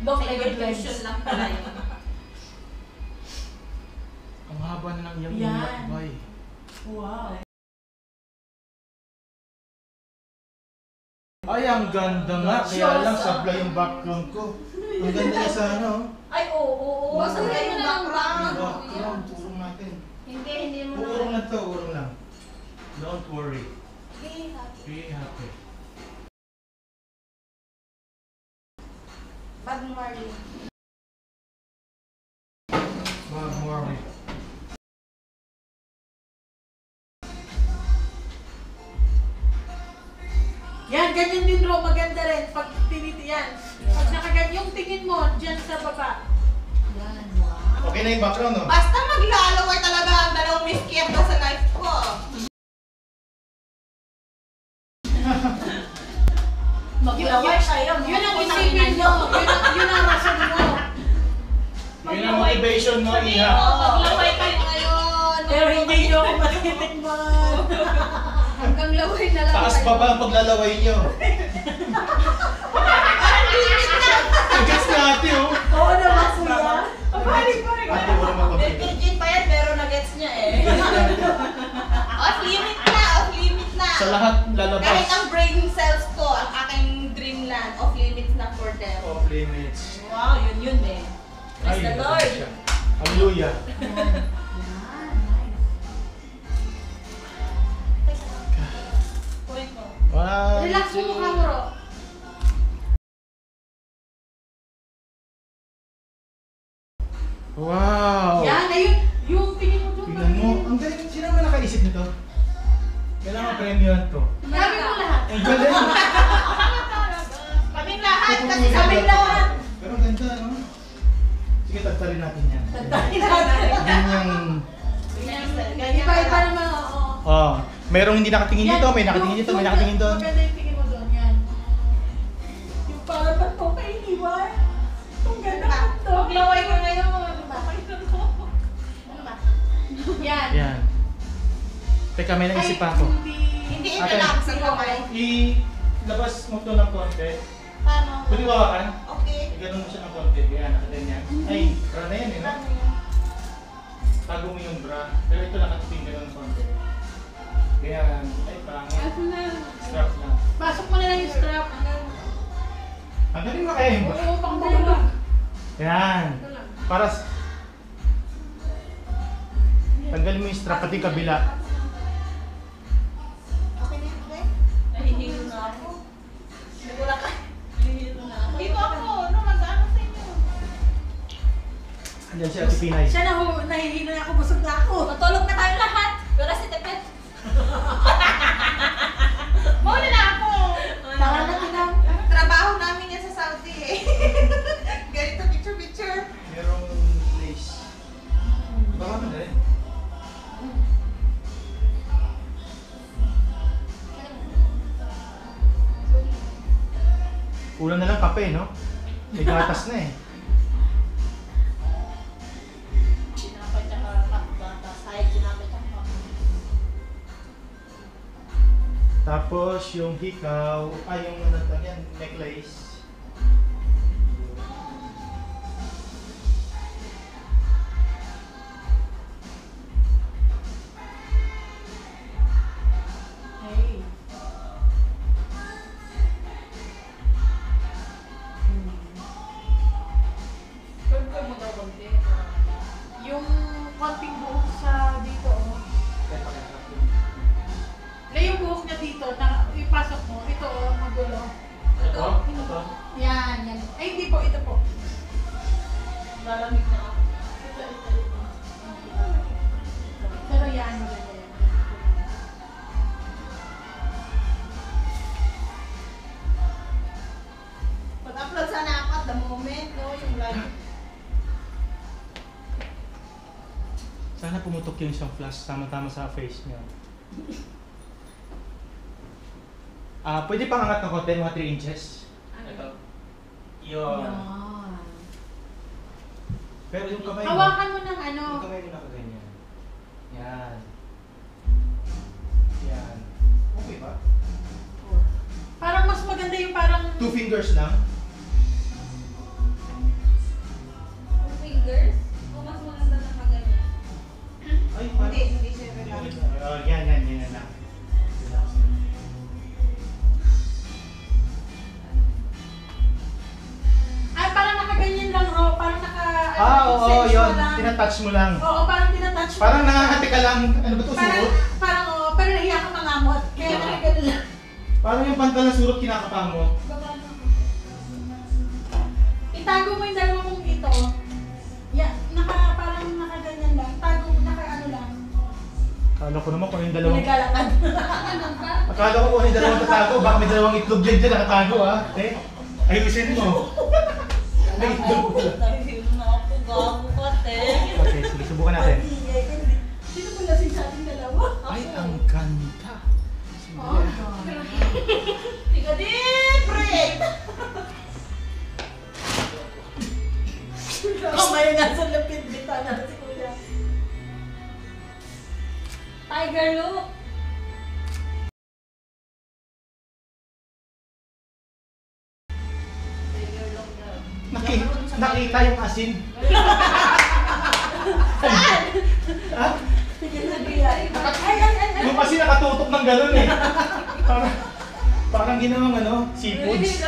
Long-legged version lang pala yun. Ang haba na ng iyang matbay. Wow. Ay, ang ganda nga. Kaya lang sabla yung background ko. Ang ganda niya sa ano. Ay, oo. Saan kayo yung background? Background, urong natin. Hindi mo na. Urong na to, urong lang. Don't worry. Be happy. Be happy. Bob Marley. Bob Marley. Yan, ganyan din Ro, maganda rin. Pag tinitiyan. Pag nakaganyan, yung tingin mo, dyan sa baba. Yan, wow. Okay na yung background, no? Basta maglalaway talaga ang dalawang Miss Kieta sa life ko. Maglaway kayo. Yun ang isipin mo. Yun ang rason mo. Yun ang motivation mo, Iha. Maglaway kayo ngayon. Pero hindi nyo ako matitikman. Hanggang laway na lang. Taas baba ang paglalaway nyo. Agad na ate, oh. Oo naman, kuya. Ate, wala mapapit. Virgin pa yan, pero na-gets niya eh. Off limit na, off limit na. Sa lahat lalabas. Kahit ang brain cells ko, ang aking dreamland, off limits na for them. Off limits. Wow, yun eh. Praise the Lord. Hallelujah. One, Relax mo mukha mo, Ro. Wow! Yan, ayun. Yung tingin mo doon. Tingnan mo. Ang galing. Sino ba nakaisip nito? Kailangan premium to. Sabi mo lahat. Ang galing. Kaming lahat, kasi kaming lahat. Pero ang ganda, no? Sige, tagtalin natin yan. Tagtalin natin. Ganyang... Iba-iba naman, oo. Oh, merong hindi nakatingin dito, may nakatingin dito, may nakatingin doon. Maganda yung tingin mo doon, yan. Yung parang ba't ko kainiwan? Ang ganda ka to. Maglaway ka ngayon, mga lumaki ko. Ano ba? Yan. Yan. Teka, may naisip pa ako. Hindi Ate. ito lang sa kamay. I-labas mo to ng konti. Paano? Pwede bawakan? Okay. I-ganon mo siya ng konti. Yan, nakaganyan. Ay, bra na yan, eh, no? Tago mo yung bra. Pero ito nakating ganon ng konti. Ganyan. Ay, pangit. Strap lang. Pasok mo na lang yung strap. Ang galing mo kaya yung bra. Oo, pang bulog. Yan. Para tanggalin mo yung strap pati kabila. Okay na yun, okay? Nahihilo na ako. Nagula ka. Nahihilo na ako. Dito ako, no? Mag-ano sa inyo? Andiyan si Ate Pinay. Siya na nahihilo na ako, busog na ako. Matulog na tayo lahat. Wala si Tepet. Mauna na ako. Tara na tinang. Trabaho namin yan sa Saudi eh. Ganito picture-picture. Merong lace. Baka mo na rin. Kulang na lang kape, no? May gatas na eh. Sinapay tsaka bata. Sahig sinapay tsaka. Tapos yung hikaw, yung ano yan, necklace. Hey. Pagkag mo daw konti. Yung konting buhok sa dito, oh. Na yung buhok niya dito, na ipasok mo, ito, oh, magulo. Ito? Ito? Yan, yan. Ay, hindi po, ito po. Lalamig na ako. Ito. Pero yan, maganda yan. Pag-upload sana ako at the moment, no? Yung live. Sana pumutok yung isang flash tama-tama sa face niya. Pwede pang angat ng konti, mga 3 inches. Ito. Yun. Yan. Pero yung kamay mo, Hawakan mo ng ano. yung kamay mo nakaganyan. Yan. Yan. Okay ba? Parang mas maganda yung parang... 2 fingers lang. tinatouch mo lang. Oo, parang tinatouch mo. Parang nangangati ka lang. Ano ba ito, Parang, surot? parang, oo, pero nahiya ka mangamot. Kaya ganun lang. Parang yung pantal na surot kinakapa mo. Itago mo yung dalawa mong ito. Yeah, parang nakaganyan lang. Tago, ano lang. Akala ko naman kung yung dalawang... Pinagalakan. Akala ko kung yung dalawang tatago. Baka may dalawang itlog dyan nakatago ha. Ayusin mo. May itlog po. Nahihilo na ako. Gago ka, te. Okay, sige, subukan natin. Sino po lasing sa ating dalawa? Ay, ang ganda. Oh, Tika deep breath. Kamay nasa lapit bitana si Kuya. Tiger look. Tiger look daw. Nakita yung asin. Saan? Ha? Sige na Kuya. Ay. Yung asin nakatutok ng gano'n eh. Parang ginawang seafoods.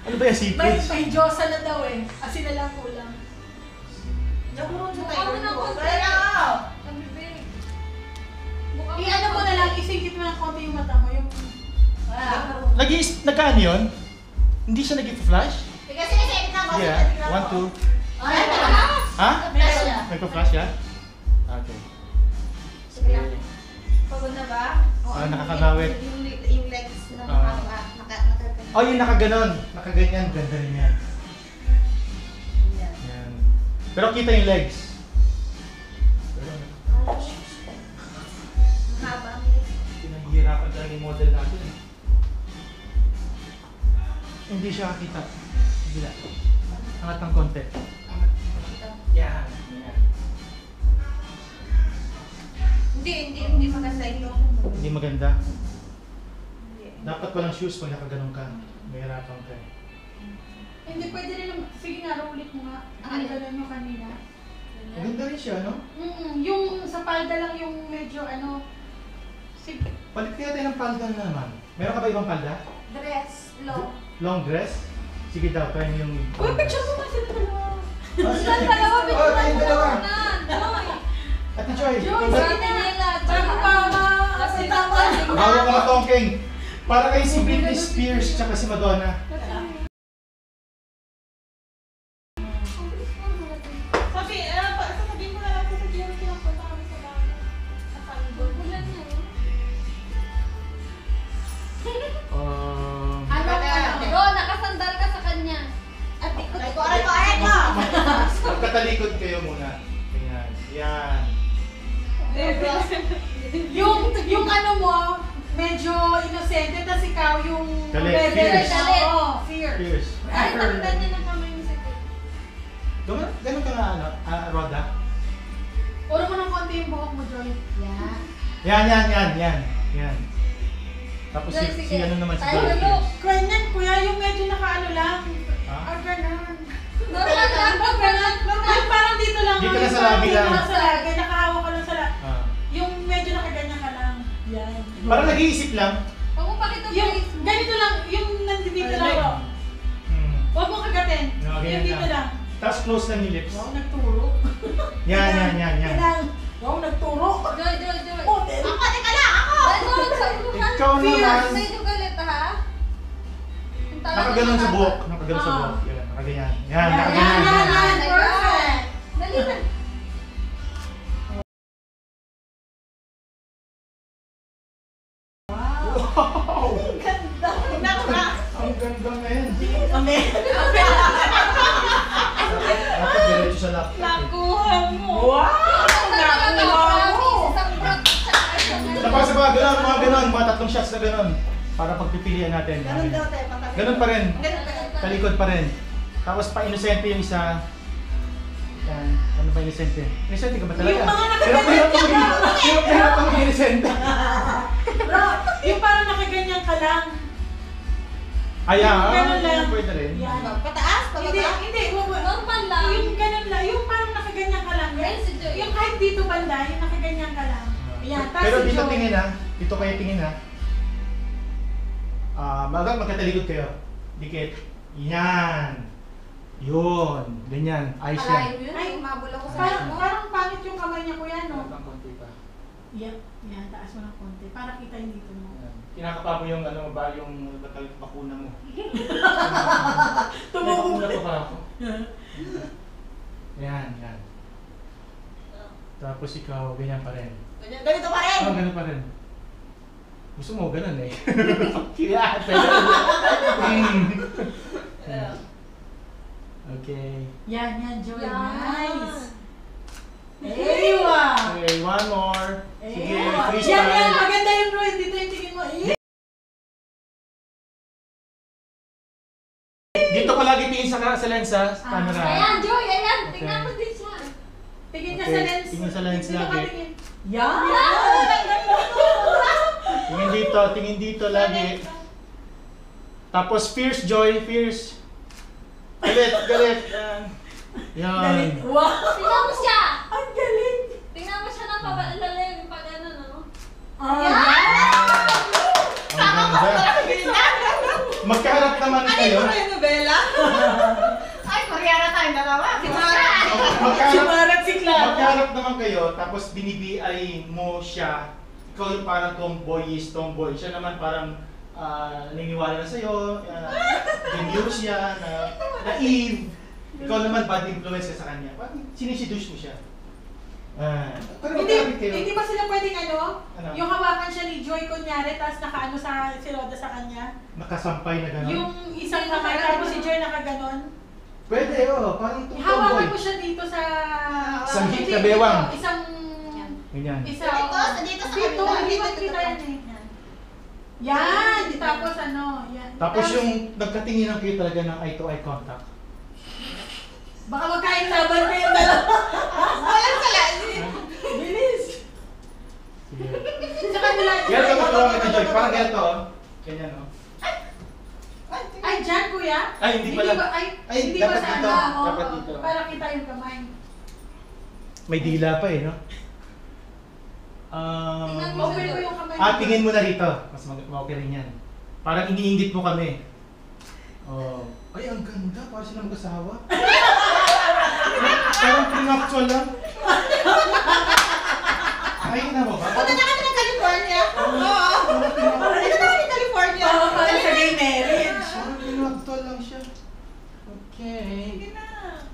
Ano ba yung seafoods? May Diyosa na daw eh. Asin na lang kulang. Diyan mo rin sa Mukha tiger mo ng look. konti. Pero, Ang bibig. Mukha mo I-ano ng mo na konti. lang, isingkit mo ng konti yung mata mo. Yung... Nagkaan yun? Hindi siya nag-flash? Sige, sige, tignan mo. Yeah. 1, 2. Ay, tama. Ha? Meron siya. Nagpa-flash yan? Okay. Sige lang. Pagod na ba? Nakakangawit. Yung legs na nakaganon. Oh, yung nakaganon. Nakaganyan. Ganda rin yan. Yan. Yan. Pero kita yung legs. Haba. Pinahihirapan talaga yung model natin. Hindi siya kita. Bila. Angat ng konti. Yan. Yan. Hindi maganda ito. Hindi maganda. Dapat walang shoes pag nakaganon ka. Mahirapan ka. Hindi pwede rin naman. Sige nga, ulit mo nga. Ang gano'n mo kanina. Maganda rin siya, no? Yung sa palda lang yung medyo sige. Palit kaya tayo ng palda na naman. Meron ka ba ibang palda? Dress, long. Long dress? Sige daw, try mo yung... Uy, picture mo nga sila dalawa. Silang dalawa, Oh, bigyan tayong mo dalawa. na. Joy. Ate Joy! Joy, ikaw ba? Sa Manila. Bago pa kasi tama. Bago ka matongking! Para kayo si Britney Spears tsaka si Madonna. Sasabihin ko na lang sa Diyon pinapunta kami sa bahay. Bulan niya. Bro, nakasandal ka sa kanya. Aray ko! Magkatalikod kayo muna. Ayan. Yan. Yung ano mo, medyo inosente, tas ikaw yung... Galit, rebel. fierce. Oo, fierce. Cheers. Ay, takdan niya ng kamay mo sa Ganun ka nga, Roda? Puro mo ng konti yung buhok mo, Joy. Yan. Tapos Joy, si sige. ano naman si Tayo, Joy. look. Ganyan, kuya, yung medyo nakaano lang. Ha? Ganun. Normal lang. Ganun. Normal, parang dito lang. Dito Yung lang sa parang labi dito lang. sa labi, nakahawak ka lang sa labi. Ah. Yung medyo nakaganyan ka lang. Yan. Parang nag-iisip lang. Huwag mo pakita Yung face mo. ganito lang, yung nandito Ay, lang. like. Huwag mo kagatin. No, Yung ganyan dito lang. lang. Tapos close lang yung lips. Wow, nagturo. Yan. Yan. Wow, nagturo. Joy. Oh, then. Ako, teka lang! Ako! Ganon, sa unuhan. Ikaw naman. Medyo galit ha. Yung talagang Nakaganon sa nakaka- buhok. Nakaganon sa Ah. buhok. Yan, nakaganyan. Yan, Yan, nakaganyan. yan. Perfect. Dali na. Wow! Ganda! Tignan ko na! Ang ganda na yan. Amen. Dapat diretso sa laptop. Nakuha mo! Wow! Talaga, Nakuha mo. promise. Isang brot tsaka isang ano. Tapos mga ganon, mga tatlong shots na ganon. Para pagpipilian natin. Ganun daw, te. Patagal. Ganon pa rin. Ganun pa rin. Talikod pa rin. Tapos pa-inosente yung isa. Yan. Ano ba inosente? Inosente ka ba talaga? Yung mga nakaganyan Hirap ang inosente. Bro, yung parang nakaganyan ka lang. Ayan. Ganun lang. Pwede rin. Yan. Pataas? Hindi, Pababa? hindi. Normal lang. Yung ganun lang. Yung parang nakaganyan ka lang. Ayun si Joy. Yung kahit dito banda, yung nakaganyan ka lang. Yan. Tapos Pero si dito Joy. tingin ha. Dito kayo tingin ha. Magkatalikod kayo. Dikit. Yan. Yun, ganyan. Ayos yan. Malayo yun. Ay, umabol ako sa Parang, ano. parang pangit yung kamay niya kuya, no? Ang konti pa. Yan, taas mo ng konti. Para kita yung dito mo. Yan. Kinakapa mo yung ano ba, yung bakuna mo. May bakuna pa ba ako? Yan, yan. Tapos ikaw, ganyan pa rin. Ganito pa rin! Oh, ganun pa rin. Gusto mo, ganun eh. Kaya, pwede. Okay. Yan, Joy. Yan. Nice. Ewa! Okay, one more. Sige, Ewa. freestyle. Yan, maganda yung Roy. Dito yung tingin mo. Dito ko lagi tingin sa lens ha, sa camera. Ayan, Joy, ayan. Okay. Tingnan mo din siya. Tingin ka Okay, sa lens. tingin sa lens Dito ka lagi. tingin. Yan! Tingin dito lagi. Tapos fierce, Joy, fierce. Galit. Yan. Galit. Wow! Tingnan mo siya. Ang galing! Tingnan mo siya ng pabalalim pag ano, no? Yan! Ang ganda. Magkaharap naman kayo. Ano yung novela? Ay, Mariana tayong dalawa. Si Mara. Si Marat si Clara. Magkaharap naman kayo, tapos binibiay mo siya. Ikaw yung parang tomboy. Siya naman parang naniniwala na sa'yo, demure siya, naive. Ikaw naman bad influence ka sa kanya. Parang sinisiduce mo siya. Parang magkakabit kayo. Hindi ba sila pwedeng ano? Ano? Yung hawakan siya ni Joy kunyari, tapos nakaano si Roda sa kanya. Nakasampay na gano'n. Yung isang kamay, tapos si Joy nakaganon. Pwede, parang Hawakan tomboy. mo siya dito sa... Sa hip Hindi, na bewang. dito, Isang... Ganyan. Isang... Dito sa Dito, kabila. hindi makikita yan eh. Yan! Tapos ano, yan. Tapos yung nagkatinginan kayo talaga ng eye-to-eye contact. Baka magkain laban kayo dalawa. Walang sala. Bilis! Sige. Sa kanila. Yan ka matulungan kita, Joy. Parang ganito, Ganyan, Ay, dyan kuya? Ay, hindi pala. Ay, Ay, hindi ba dapat sa dito. ano? Dapat Oo, dito. para kita yung kamay. May dila pa eh, no? Tingnan mo. Open mo yung kamay. Tingin mo na rito. Mas okay rin yan. Parang iniinggit mo kami. Oh. Ay, ang ganda. Parang sila mag-asawa. Parang pre-nuptial lang. Ay, na mo ba? Punta na kami ng California. Oo. Parang pre-nuptial. Dito na kami ng California. Para sa gay marriage. Parang pre-nuptial lang siya. Okay. Sige na.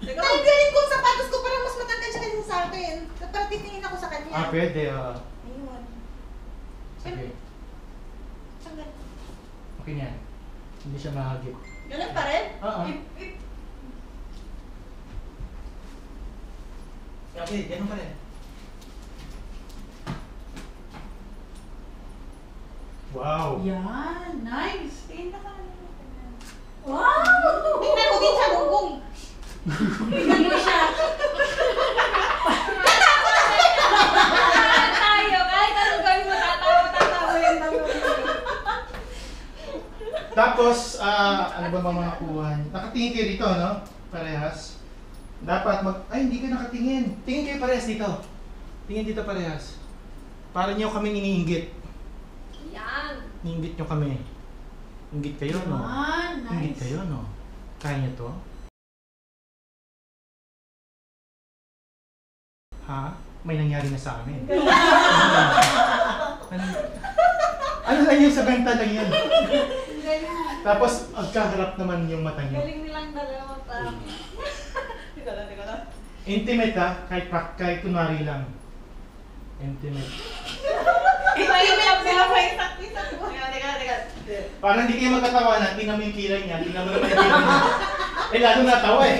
Ang galing kong sapatos ko, parang mas matangkad siya kasi sa akin. Parang titingin ako sa kanya. Pwede. Ayun. Sige. Ang galing. Okay na yan. Hindi siya mahagip. Ganun pa rin? Oo. Okay, ganun pa rin. Wow! Yan, nice. Tingin na ka. Wow! Tingnan mo din sa bubong. Tingnan mo siya. Tayo, kahit anong gawin mo, tatawa yung Tapos, ano ba mga nakuha niyo? Nakatingin kayo dito, no? Parehas. Dapat ay, hindi ka nakatingin. Tingin kayo parehas dito. Tingin dito parehas. Para niyo kaming iniinggit. Yan. Iniinggit niyo kami. Inggit kayo, no? Yan, Inggit nice. kayo, no? Kaya niyo to? Ha? May nangyari na sa amin. Ano lang yung sa benta lang yan? Tapos, magkaharap naman yung mata niyo. Galing nilang dalawa pa. Teka lang. Intimate kahit kunwari lang. Intimate. Ipainap sila pa isa't-isa. Teka. Parang hindi kayo magkatawanan, tingnan mo yung kilay niya, tingnan mo naman yung kilay niya. Eh, lalo natawa eh.